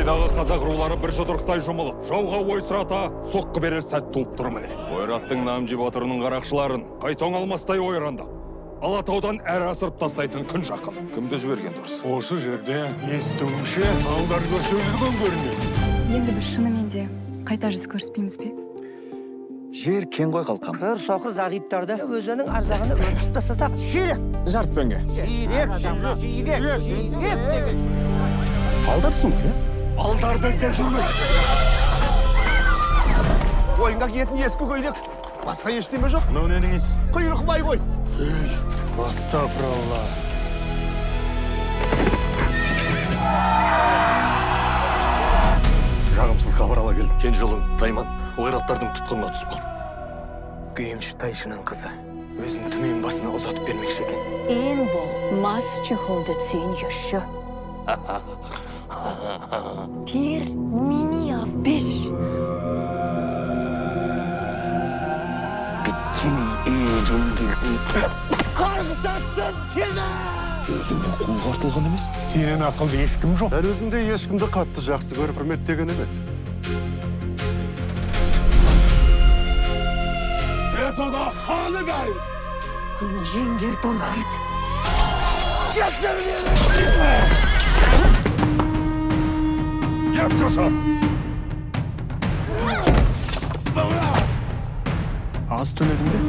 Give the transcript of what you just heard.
Баянағы қазақ рулары бір жұдырықтай жұмылып, жауға ойсырата, соққы берер сәт туып тұр міне. Ойраттың Намжи батырының қарақшыларын қайтоң алмастай ойрандап, Алатаудан әр асырып тастайтын күн жақын. Кімді жіберген дұрыс? Осы жерде естуімше малдар көрсіп жүрген көрінеді. Енді біз шынымен де қайта жүз көріспейміз бе? Жер кен ғой қалқам. Көр соқыр зағиптарды өзінің арзағını өртіп тастасақ, ширек. Жарт теңге. Ширек. Алдарсың ғой, Алдарды іздеп жүрміз. Ойынға киетін ескі көйлек. Басқа ештеме жоқ. Мынау неніңіз? Құйрық бай ғой. Ей, астапыралла. Жағымсыз хабар ала келді. Кенжелің Тайман ойраттардың тұтқынына түсіп қалды. Күйемші тайшының қызы өзін түмен басына ұзатып бермекші екен. En bol mas чехолды түйін еші. Тер мини ав беш. Биткені ежін келсін. Қарғысатсың сені! Өзімнен қолға артылған емес. Сенен ақылды ешкім жоқ. Дәл өзінде ешкімді қатты жақсы көріп құрметтеген емес. Фетода ханы бәй! Күн жеңдер торғайд. Еп жоша! Аз төледің бе?